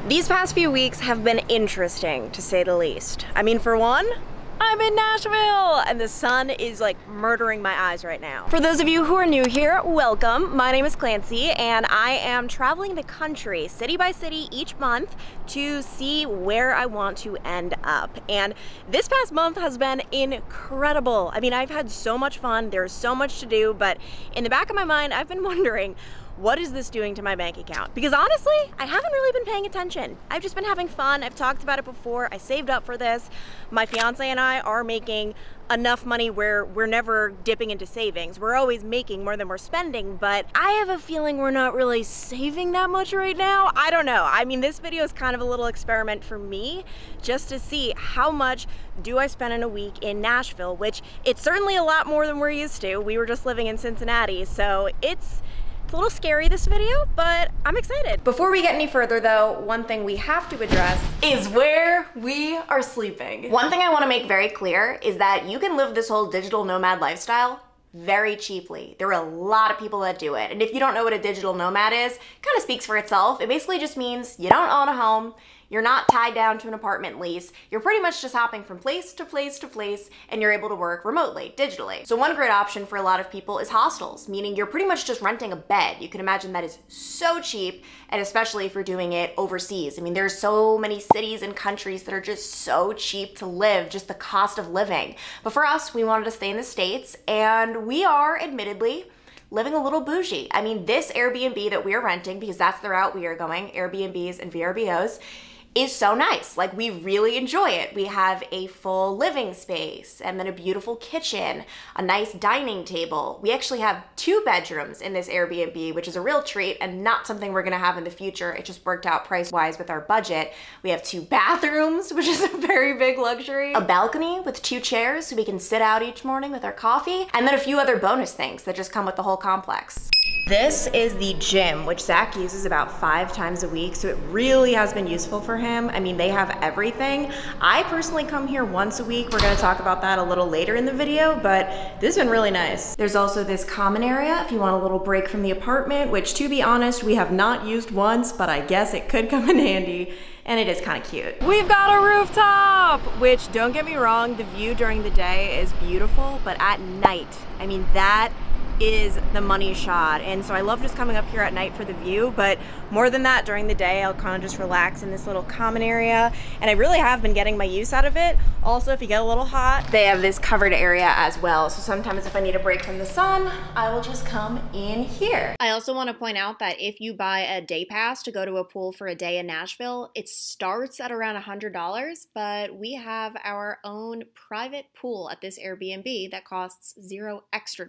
These past few weeks have been interesting, to say the least. I mean, for one, I'm in Nashville, and the sun is like murdering my eyes right now. For those of you who are new here, welcome. My name is Clancy, and I am traveling the country, city by city, each month to see where I want to end up. And this past month has been incredible. I mean, I've had so much fun. There's so much to do, but in the back of my mind, I've been wondering, what is this doing to my bank account? Because honestly, I haven't really been paying attention. I've just been having fun. I've talked about it before. I saved up for this. My fiance and I are making enough money where we're never dipping into savings. We're always making more than we're spending, but I have a feeling we're not really saving that much right now. I don't know. I mean, this video is kind of a little experiment for me, just to see how much do I spend in a week in Nashville, which it's certainly a lot more than we're used to. We were just living in Cincinnati, so it's a little scary, this video, but I'm excited. Before we get any further though, one thing we have to address is where we are sleeping. One thing I want to make very clear is that you can live this whole digital nomad lifestyle very cheaply. There are a lot of people that do it. And if you don't know what a digital nomad is, it kind of speaks for itself. It basically just means you don't own a home, you're not tied down to an apartment lease, you're pretty much just hopping from place to place to place, and you're able to work remotely, digitally. So one great option for a lot of people is hostels, meaning you're pretty much just renting a bed. You can imagine that is so cheap, and especially if you're doing it overseas. I mean, there's so many cities and countries that are just so cheap to live, just the cost of living. But for us, we wanted to stay in the States, and we are admittedly living a little bougie. I mean, this Airbnb that we are renting, because that's the route we are going, Airbnbs and VRBOs, is so nice. Like, we really enjoy it. We have a full living space and then a beautiful kitchen, a nice dining table. We actually have 2 bedrooms in this Airbnb, which is a real treat and not something we're gonna have in the future. It just worked out price-wise with our budget. We have 2 bathrooms, which is a very big luxury, a balcony with 2 chairs so we can sit out each morning with our coffee, and then a few other bonus things that just come with the whole complex. This is the gym, which Zach uses about 5 times a week, so it really has been useful for him. I mean, they have everything. I personally come here once a week. We're gonna talk about that a little later in the video, but this has been really nice. There's also this common area if you want a little break from the apartment, which, to be honest, we have not used once, but I guess it could come in handy. And it is kind of cute. We've got a rooftop, which, don't get me wrong, the view during the day is beautiful, but at night, I mean, that is the money shot. And so I love just coming up here at night for the view, but more than that, during the day, I'll kind of just relax in this little common area, and I really have been getting my use out of it. Also, if you get a little hot, they have this covered area as well, so sometimes if I need a break from the sun, I will just come in here. I also want to point out that if you buy a day pass to go to a pool for a day in Nashville, it starts at around $100, but we have our own private pool at this Airbnb that costs $0 extra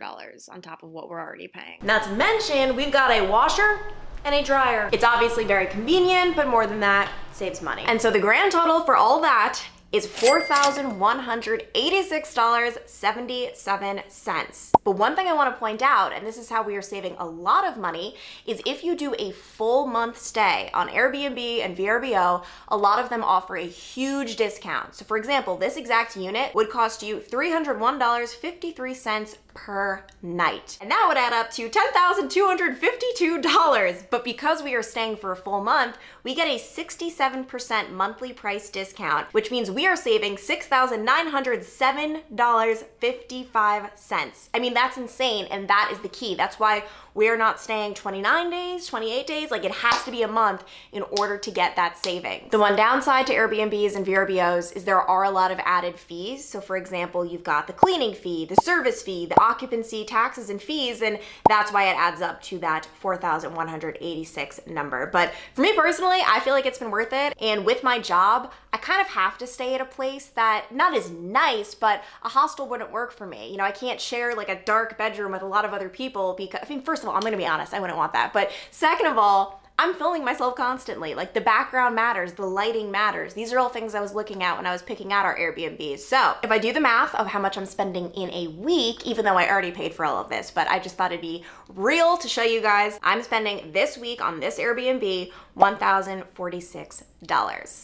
on top of what we're already paying. Not to mention, we've got a washer and a dryer. It's obviously very convenient, but more than that, saves money. And so the grand total for all that is $4,186.77. But one thing I want to point out, and this is how we are saving a lot of money, is if you do a full month stay on Airbnb and VRBO, a lot of them offer a huge discount. So for example, this exact unit would cost you $301.53 per night. And that would add up to $10,252. But because we are staying for a full month, we get a 67% monthly price discount, which means we are saving $6,907.55. I mean, that's insane, and that is the key. That's why we're not staying 29 days, 28 days, like it has to be a month in order to get that savings. The one downside to Airbnbs and VRBOs is there are a lot of added fees. So for example, you've got the cleaning fee, the service fee, the occupancy, taxes, and fees, and that's why it adds up to that 4,186 number. But for me personally, I feel like it's been worth it. And with my job, I kind of have to stay at a place that not as nice, but a hostel wouldn't work for me. You know, I can't share like a dark bedroom with a lot of other people because, I mean, first of all, I'm gonna be honest, I wouldn't want that. But second of all, I'm filming myself constantly. Like, the background matters, the lighting matters. These are all things I was looking at when I was picking out our Airbnbs. So if I do the math of how much I'm spending in a week, even though I already paid for all of this, but I just thought it'd be real to show you guys, I'm spending this week on this Airbnb $1,046.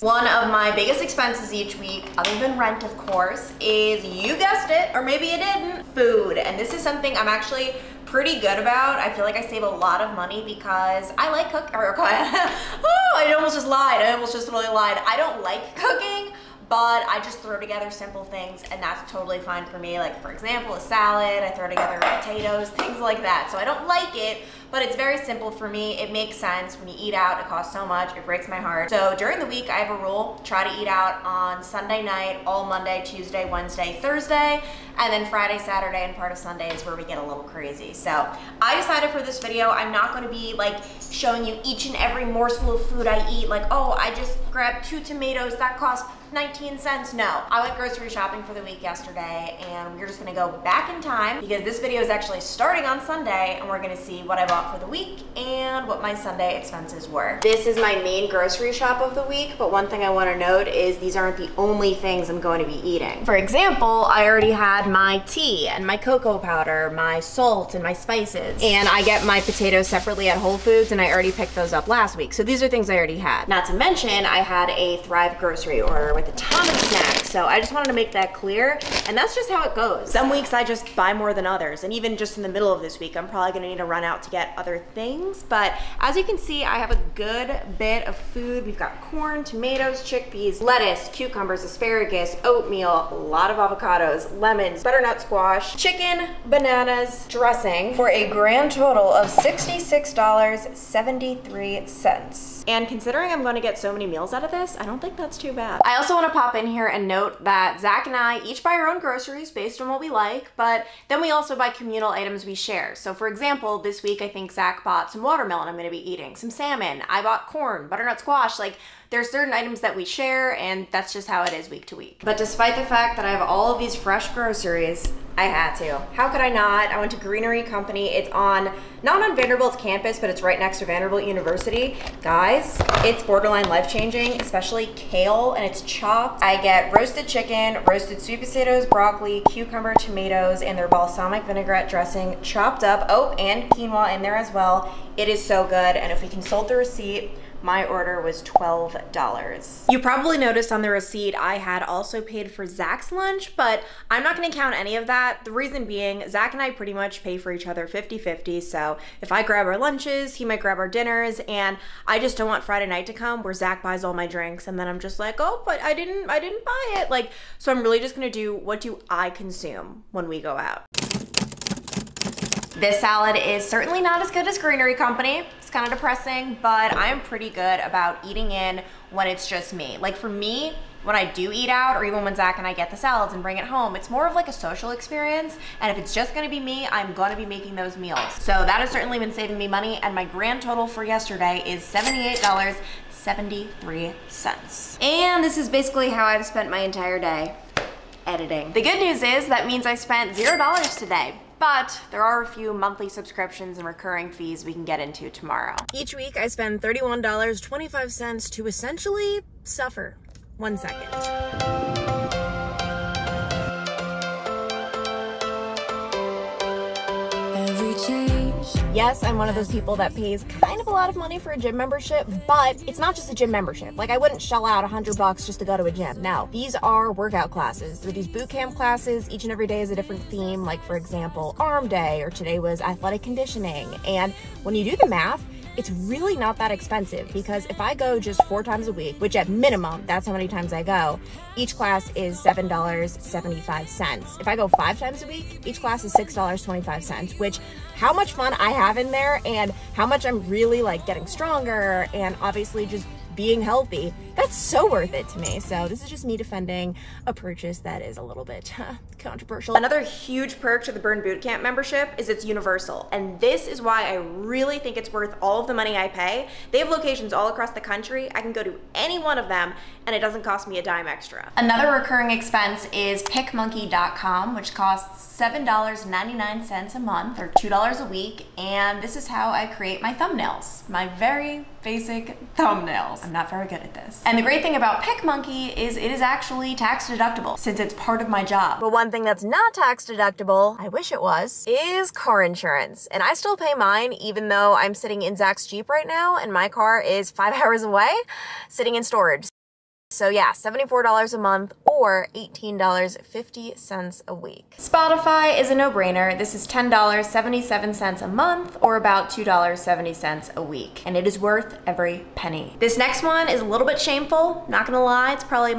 One of my biggest expenses each week, other than rent of course, is, you guessed it, or maybe you didn't, food. And this is something I'm actually pretty good about. I feel like I save a lot of money because I like cooking. Oh, I almost just lied. I almost just really lied. I don't like cooking, but I just throw together simple things, and that's totally fine for me. Like, for example, a salad, I throw together potatoes, things like that. So I don't like it, but it's very simple for me. It makes sense. When you eat out, it costs so much, it breaks my heart. So during the week, I have a rule, try to eat out on Sunday night, all Monday, Tuesday, Wednesday, Thursday, and then Friday, Saturday, and part of Sunday is where we get a little crazy. So I decided for this video, I'm not gonna be like showing you each and every morsel of food I eat, like, oh, I just grabbed 2 tomatoes, that cost 19 cents. No, I went grocery shopping for the week yesterday, and we're just gonna go back in time because this video is actually starting on Sunday, and we're gonna see what I bought for the week and what my Sunday expenses were. This is my main grocery shop of the week, but one thing I wanna note is these aren't the only things I'm going to be eating. For example, I already had my tea and my cocoa powder, my salt and my spices, and I get my potatoes separately at Whole Foods, and I already picked those up last week. So these are things I already had. Not to mention, I had a Thrive grocery order with a ton of snacks, so I just wanted to make that clear, and that's just how it goes. Some weeks I just buy more than others, and even just in the middle of this week, I'm probably gonna need to run out to get other things, but as you can see, I have a good bit of food. We've got corn, tomatoes, chickpeas, lettuce, cucumbers, asparagus, oatmeal, a lot of avocados, lemons, butternut squash, chicken, bananas, dressing, for a grand total of $66.73. And considering I'm gonna get so many meals out of this, I don't think that's too bad. I also wanna pop in here and note that Zach and I each buy our own groceries based on what we like, but then we also buy communal items we share. So for example, this week I think Zach bought some watermelon I'm gonna be eating, some salmon, I bought corn, butternut squash, like there's certain items that we share, and that's just how it is week to week. But despite the fact that I have all of these fresh groceries, I had to. How could I not? I went to Greenery Company. It's not on Vanderbilt's campus, but it's right next to Vanderbilt University. Guys, it's borderline life-changing, especially kale, and it's chopped. I get roasted chicken, roasted sweet potatoes, broccoli, cucumber, tomatoes, and their balsamic vinaigrette dressing chopped up. Oh, and quinoa in there as well. It is so good, and if we consult the receipt, my order was $12. You probably noticed on the receipt I had also paid for Zach's lunch, but I'm not gonna count any of that. The reason being, Zach and I pretty much pay for each other 50-50, so if I grab our lunches, he might grab our dinners, and I just don't want Friday night to come where Zach buys all my drinks, and then I'm just like, oh, but I didn't buy it. Like, so I'm really just gonna do, what do I consume when we go out? This salad is certainly not as good as Greenery Company. It's kind of depressing, but I'm pretty good about eating in when it's just me. Like for me, when I do eat out, or even when Zach and I get the salads and bring it home, it's more of like a social experience. And if it's just gonna be me, I'm gonna be making those meals. So that has certainly been saving me money, and my grand total for yesterday is $78.73. And this is basically how I've spent my entire day, editing. The good news is that means I spent $0 today. But there are a few monthly subscriptions and recurring fees we can get into tomorrow. Each week I spend $31.25 to essentially suffer. 1 second. Yes, I'm one of those people that pays kind of a lot of money for a gym membership, but it's not just a gym membership. Like I wouldn't shell out $100 just to go to a gym. No, these are workout classes. They're these boot camp classes. Each and every day is a different theme. Like for example, arm day, or today was athletic conditioning. And when you do the math, it's really not that expensive, because if I go just 4 times a week, which at minimum, that's how many times I go, each class is $7.75. If I go 5 times a week, each class is $6.25, which how much fun I have in there and how much I'm really like getting stronger and obviously just being healthy, that's so worth it to me. So this is just me defending a purchase that is a little bit controversial. Another huge perk to the Burn Bootcamp membership is it's universal. And this is why I really think it's worth all of the money I pay. They have locations all across the country. I can go to any one of them and it doesn't cost me a dime extra. Another recurring expense is PicMonkey.com, which costs $7.99 a month, or $2 a week, and this is how I create my thumbnails. My very basic thumbnails. I'm not very good at this. And the great thing about PicMonkey is it is actually tax deductible, since it's part of my job. But one thing that's not tax deductible, I wish it was, is car insurance. And I still pay mine, even though I'm sitting in Zach's Jeep right now, and my car is 5 hours away, sitting in storage. So yeah, $74 a month or $18.50 a week. Spotify is a no-brainer. This is $10.77 a month or about $2.70 a week. And it is worth every penny. This next one is a little bit shameful, not gonna lie. It's probably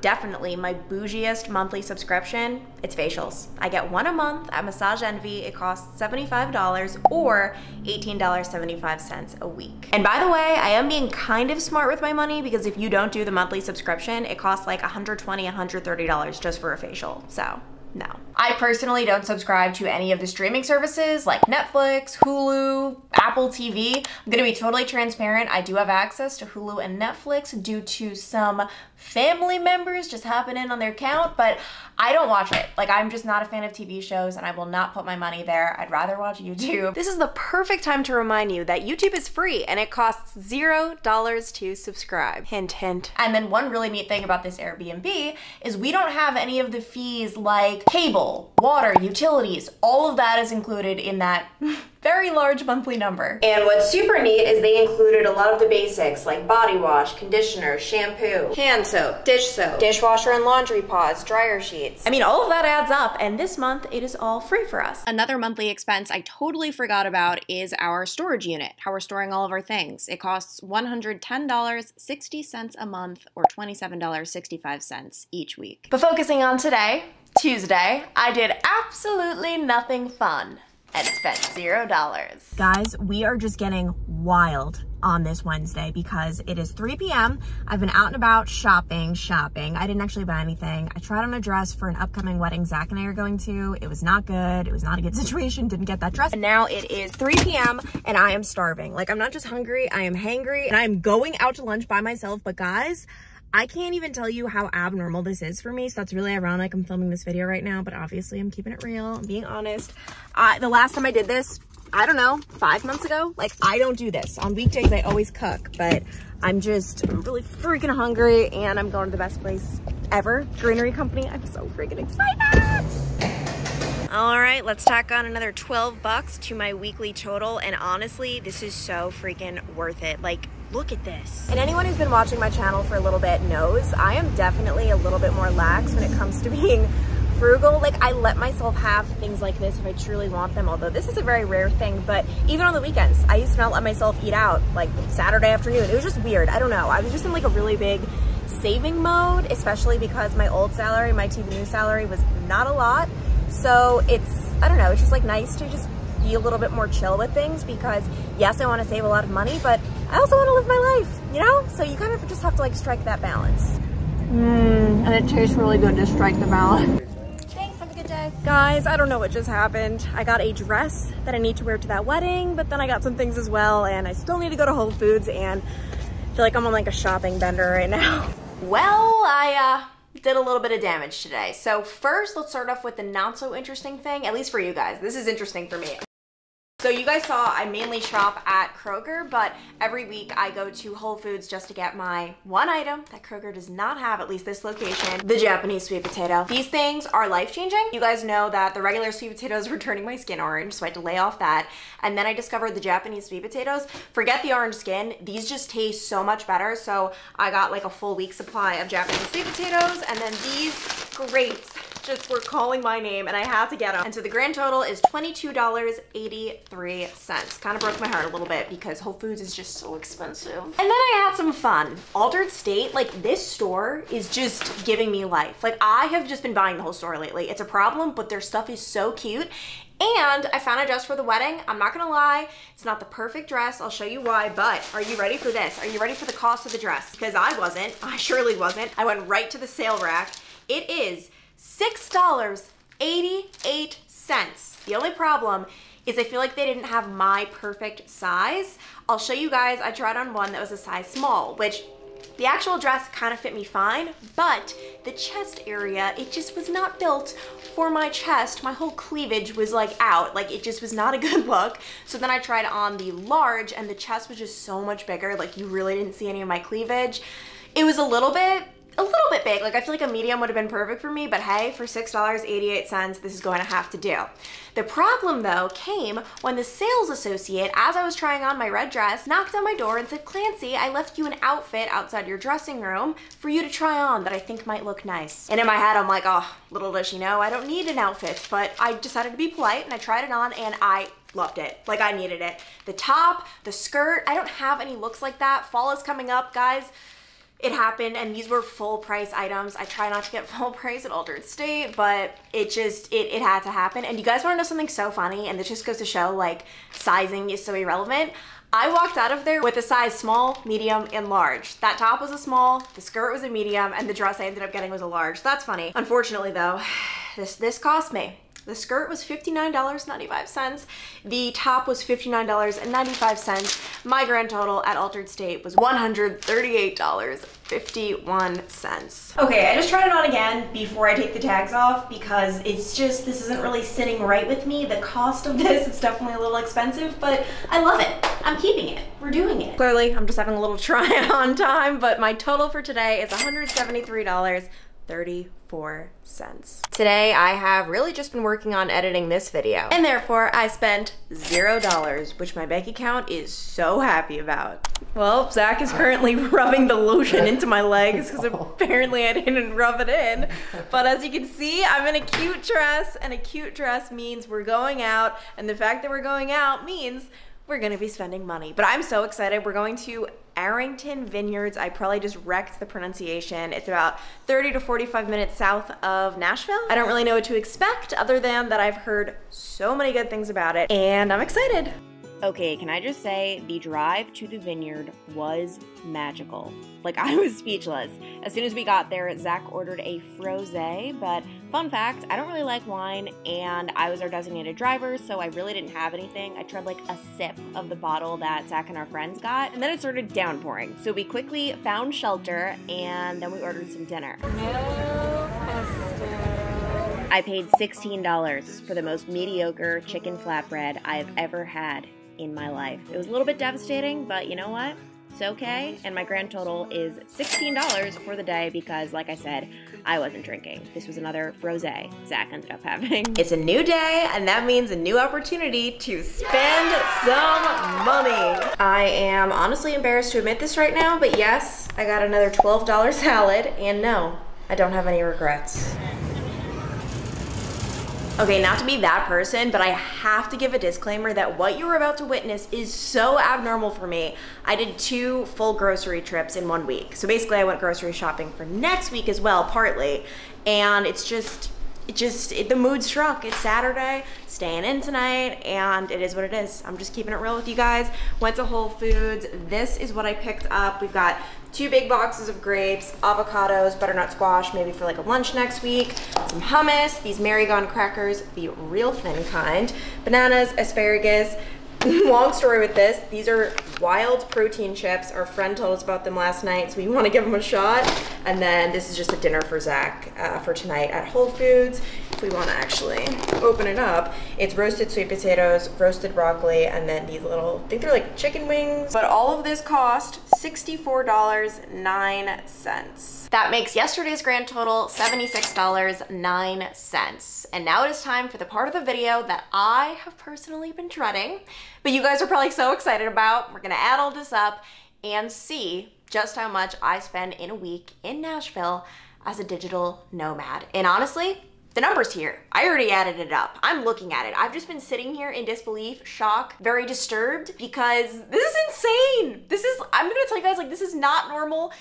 definitely my bougiest monthly subscription. It's facials. I get one a month at Massage Envy. It costs $75 or $18.75 a week. And by the way, I am being kind of smart with my money because if you don't do the monthly subscription, it costs like $120, $130 just for a facial. So no. I personally don't subscribe to any of the streaming services like Netflix, Hulu, Apple TV. I'm gonna be totally transparent. I do have access to Hulu and Netflix due to some family members just hopping in on their account, but I don't watch it. Like, I'm just not a fan of TV shows and I will not put my money there. I'd rather watch YouTube. This is the perfect time to remind you that YouTube is free and it costs $0 to subscribe. Hint, hint. And then one really neat thing about this Airbnb is we don't have any of the fees like cable, water, utilities. All of that is included in that very large monthly number. And what's super neat is they included a lot of the basics like body wash, conditioner, shampoo, hand soap, dishwasher and laundry pods, dryer sheets. I mean, all of that adds up, and this month it is all free for us. Another monthly expense I totally forgot about is our storage unit, how we're storing all of our things. It costs $110.60 a month or $27.65 each week. But focusing on today, Tuesday, I did absolutely nothing fun and spent $0. Guys, we are just getting wild on this Wednesday because it is 3 p.m. I've been out and about shopping. I didn't actually buy anything. I tried on a dress for an upcoming wedding Zach and I are going to. It was not good. It was not a good situation. Didn't get that dress. And now it is 3 p.m. and I am starving. Like, I'm not just hungry, I am hangry and I am going out to lunch by myself. But guys, I can't even tell you how abnormal this is for me, so that's really ironic. I'm filming this video right now, but obviously I'm keeping it real. I'm being honest. The last time I did this, I don't know, 5 months ago? Like, I don't do this. On weekdays, I always cook, but I'm really freaking hungry, and I'm going to the best place ever, Greenery Company. I'm so freaking excited! All right, let's tack on another 12 bucks to my weekly total, and honestly, this is so freaking worth it. Like, look at this. And anyone who's been watching my channel for a little bit knows I am definitely a little bit more lax when it comes to being frugal. Like, I let myself have things like this if I truly want them, although this is a very rare thing. But even on the weekends, I used to not let myself eat out, like Saturday afternoon. It was just weird. I don't know. I was just in like a really big saving mode, especially because my old salary, my TV news salary, was not a lot. So I don't know, it's just like nice to just be a little bit more chill with things because yes, I want to save a lot of money, but I also want to live my life, you know? So you kind of just have to like strike that balance. And it tastes really good to strike the balance. Thanks, have a good day. Guys, I don't know what just happened. I got a dress that I need to wear to that wedding, but then I got some things as well, and I still need to go to Whole Foods, and I feel like I'm on like a shopping bender right now. Well, I did a little bit of damage today. So first, let's start off with the not so interesting thing, at least for you guys. This is interesting for me. So you guys saw I mainly shop at Kroger, but every week I go to Whole Foods just to get my one item that Kroger does not have, at least this location, the Japanese sweet potato. These things are life-changing. You guys know that the regular sweet potatoes were turning my skin orange, so I had to lay off that. And then I discovered the Japanese sweet potatoes. Forget the orange skin, these just taste so much better. So I got like a full week supply of Japanese sweet potatoes, and then these grates just were calling my name and I had to get them. And so the grand total is $22.83. Kind of broke my heart a little bit because Whole Foods is just so expensive. And then I had some fun. Altered State, like this store is just giving me life. Like I have just been buying the whole store lately. It's a problem, but their stuff is so cute. And I found a dress for the wedding. I'm not gonna lie, it's not the perfect dress. I'll show you why, but are you ready for this? Are you ready for the cost of the dress? Because I wasn't, I surely wasn't. I went right to the sale rack. It is $6.88. The only problem is I feel like they didn't have my perfect size. I'll show you guys, I tried on one that was a size small, which the actual dress kind of fit me fine, but the chest area, it just was not built for my chest. My whole cleavage was like out, like it just was not a good look. So then I tried on the large and the chest was just so much bigger, like you really didn't see any of my cleavage. It was a little bit a little bit big. Like I feel like a medium would have been perfect for me, but hey, for $6.88, this is going to have to do. The problem though came when the sales associate, as I was trying on my red dress, knocked on my door and said, Clancy, I left you an outfit outside your dressing room for you to try on that I think might look nice. And in my head, I'm like, oh, little does she know, I don't need an outfit, but I decided to be polite and I tried it on and I loved it. Like I needed it. The top, the skirt, I don't have any looks like that. Fall is coming up, guys. It happened, and these were full price items. I try not to get full price at Altered State, but it had to happen. And you guys wanna know something so funny, and this just goes to show like sizing is so irrelevant. I walked out of there with a size small, medium, and large. That top was a small, the skirt was a medium, and the dress I ended up getting was a large. That's funny. Unfortunately though, this cost me. The skirt was $59.95. The top was $59.95. My grand total at Altered State was $138.51. Okay, I just tried it on again before I take the tags off because it's just, this isn't really sitting right with me. The cost of this, it's definitely a little expensive, but I love it. I'm keeping it. We're doing it. Clearly, I'm just having a little try on time, but my total for today is $173.34. Today I have really just been working on editing this video, and therefore I spent $0, which my bank account is so happy about. Well, Zach is currently rubbing the lotion into my legs because apparently I didn't rub it in. But as you can see, I'm in a cute dress, and a cute dress means we're going out, and the fact that we're going out means we're gonna be spending money. But I'm so excited. We're going to Arrington Vineyards. I probably just wrecked the pronunciation. It's about 30 to 45 minutes south of Nashville. I don't really know what to expect other than that I've heard so many good things about it, and I'm excited. Okay, can I just say the drive to the vineyard was magical. Like, I was speechless. As soon as we got there, Zach ordered a frosé, but fun fact, I don't really like wine, and I was our designated driver, so I really didn't have anything. I tried like a sip of the bottle that Zach and our friends got, and then it started downpouring. So we quickly found shelter, and then we ordered some dinner. I paid $16 for the most mediocre chicken flatbread I have ever had in my life. It was a little bit devastating, but you know what? It's okay. And my grand total is $16 for the day because, like I said, I wasn't drinking. This was another frosé Zach ended up having. It's a new day, and that means a new opportunity to spend some money. I am honestly embarrassed to admit this right now, but yes, I got another $12 salad, and no, I don't have any regrets. Okay, not to be that person, but I have to give a disclaimer that what you're about to witness is so abnormal for me. I did 2 full grocery trips in 1 week. So basically I went grocery shopping for next week as well, partly. And the mood struck. It's Saturday, staying in tonight, and it is what it is. I'm just keeping it real with you guys. Went to Whole Foods. This is what I picked up. We've got 2 big boxes of grapes, avocados, butternut squash, maybe for like a lunch next week, some hummus, these Marigon crackers, the real thin kind, bananas, asparagus. Long story with this, these are wild protein chips. Our friend told us about them last night, so we want to give them a shot. And then this is just a dinner for Zach for tonight at Whole Foods. If we want to actually open it up, it's roasted sweet potatoes, roasted broccoli, and then these little, I think they're like chicken wings. But all of this cost $64.09. That makes yesterday's grand total $76.09. And now it is time for the part of the video that I have personally been dreading, but you guys are probably so excited about. We're gonna add all this up and see just how much I spend in a week in Nashville as a digital nomad. And honestly, the number's here. I already added it up. I'm looking at it. I've just been sitting here in disbelief, shock, very disturbed because this is insane. I'm gonna tell you guys, like, this is not normal.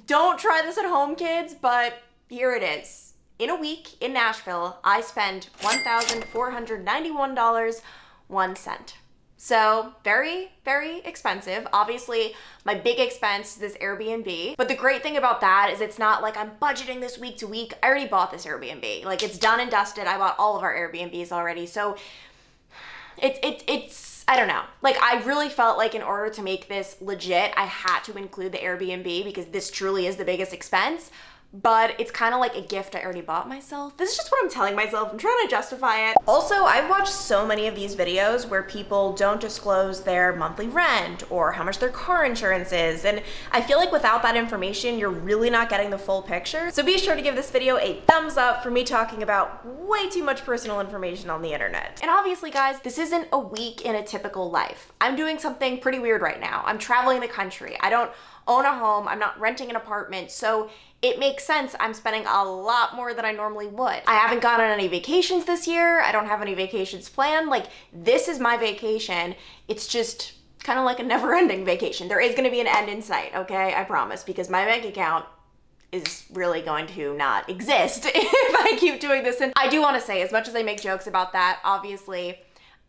Don't try this at home, kids, but here it is. In a week in Nashville, I spend $1,491.01. So very, very expensive. Obviously, my big expense is this Airbnb. But the great thing about that is it's not like I'm budgeting this week to week. I already bought this Airbnb. Like, it's done and dusted. I bought all of our Airbnbs already. So it's I don't know. Like, I really felt like in order to make this legit, I had to include the Airbnb because this truly is the biggest expense. but it's kind of like a gift I already bought myself. This is just what I'm telling myself. I'm trying to justify it. Also, I've watched so many of these videos where people don't disclose their monthly rent or how much their car insurance is, and I feel like without that information, you're really not getting the full picture. So be sure to give this video a thumbs up for me talking about way too much personal information on the internet. And obviously, guys, this isn't a week in a typical life. I'm doing something pretty weird right now. I'm traveling the country. I don't own a home. I'm not renting an apartment. So it makes sense I'm spending a lot more than I normally would. I haven't gone on any vacations this year. I don't have any vacations planned. Like, this is my vacation. It's just kind of like a never-ending vacation. There is going to be an end in sight, okay? I promise, because my bank account is really going to not exist if I keep doing this. And I do want to say, as much as I make jokes about that, obviously,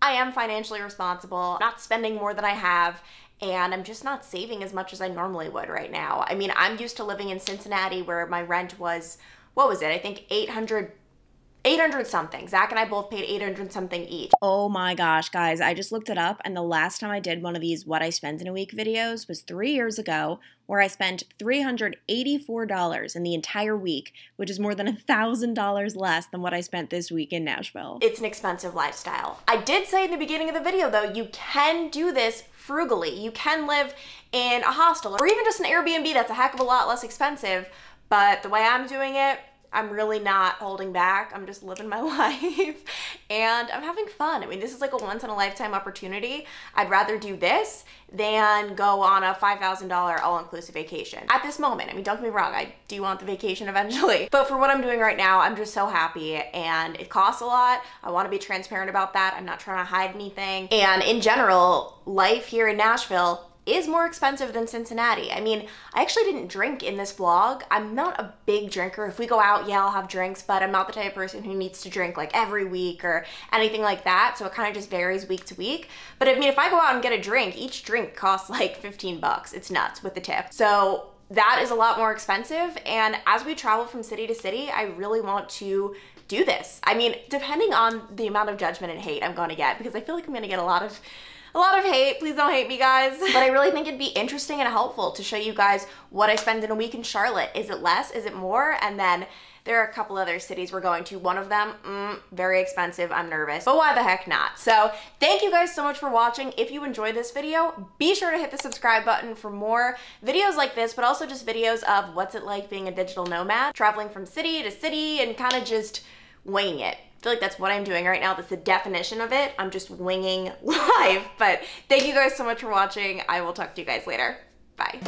I am financially responsible, not spending more than I have, and I'm just not saving as much as I normally would right now. I mean, I'm used to living in Cincinnati where my rent was, what was it? I think 800 something. Zach and I both paid 800 something each. Oh my gosh, guys, I just looked it up, and the last time I did one of these what I spend in a week videos was 3 years ago, where I spent $384 in the entire week, which is more than $1,000 less than what I spent this week in Nashville. It's an expensive lifestyle. I did say in the beginning of the video, though, you can do this frugally. You can live in a hostel or even just an Airbnb that's a heck of a lot less expensive, but the way I'm doing it, I'm really not holding back. I'm just living my life and I'm having fun. I mean, this is like a once in a lifetime opportunity. I'd rather do this than go on a $5,000 all-inclusive vacation at this moment. I mean, don't get me wrong, I do want the vacation eventually, but for what I'm doing right now, I'm just so happy, and it costs a lot. I want to be transparent about that. I'm not trying to hide anything. And in general, life here in Nashville is more expensive than Cincinnati. I mean, I actually didn't drink in this vlog. I'm not a big drinker. If we go out, yeah, I'll have drinks, but I'm not the type of person who needs to drink like every week or anything like that. So it kind of just varies week to week. But I mean, if I go out and get a drink, each drink costs like 15 bucks. It's nuts with the tip. So that is a lot more expensive. And as we travel from city to city, I really want to do this. I mean, depending on the amount of judgment and hate I'm going to get, because I feel like I'm going to get a lot of hate. Please don't hate me, guys. But I really think it'd be interesting and helpful to show you guys what I spend in a week in Charlotte. Is it less? Is it more? And then there are a couple other cities we're going to. One of them, very expensive. I'm nervous, but why the heck not? So thank you guys so much for watching. If you enjoyed this video, be sure to hit the subscribe button for more videos like this, but also just videos of what's it like being a digital nomad, traveling from city to city and kind of just winging it. I feel like that's what I'm doing right now. That's the definition of it. I'm just winging life. But thank you guys so much for watching. I will talk to you guys later. Bye.